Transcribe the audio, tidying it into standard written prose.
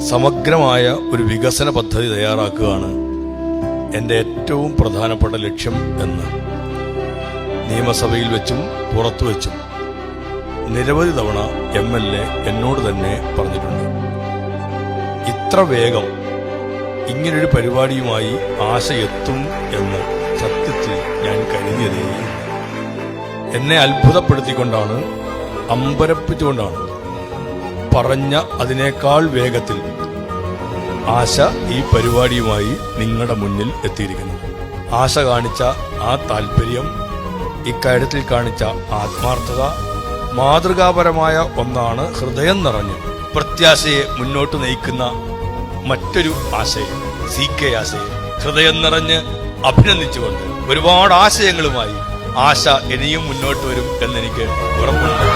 സമഗ്രമായ ഒരു വികസന പദ്ധതി തയ്യാറാക്കുകയാണ് എൻ്റെ ഏറ്റവും പ്രധാനപ്പെട്ട ലക്ഷ്യം എന്ന് നിയമസഭയിൽ വെച്ചും പുറത്തു വെച്ചും നിരവധി തവണ MLA എന്നോട് തന്നെ പറഞ്ഞിട്ടുണ്ട്. ഇത്ര വേഗം ഇങ്ങനൊരു പരിപാടിയുമായി ആശ എത്തും എന്ന് സത്യത്തിൽ ഞാൻ കരുതിയതേയില്ല. എന്നെ അത്ഭുതപ്പെടുത്തിക്കൊണ്ടാണ്, അമ്പരപ്പിച്ചുകൊണ്ടാണ് പറഞ്ഞ അതിനേക്കാൾ വേഗത്തിൽ ആശ ഈ പരിപാടിയുമായി നിങ്ങളുടെ മുന്നിൽ എത്തിയിരിക്കുന്നത്. ആശ കാണിച്ച ആ താല്പര്യം, ഇക്കാര്യത്തിൽ കാണിച്ച ആത്മാർത്ഥത മാതൃകാപരമായ ഒന്നാണ്. ഹൃദയം നിറഞ്ഞ് പ്രത്യാശയെ മുന്നോട്ട് നയിക്കുന്ന മറ്റൊരു ആശയം, CK ആശയം, ഹൃദയം നിറഞ്ഞ് അഭിനന്ദിച്ചുകൊണ്ട് ഒരുപാട് ആശയങ്ങളുമായി ആശ ഇനിയും മുന്നോട്ട് വരും എന്നെനിക്ക് ഉറപ്പുണ്ട്.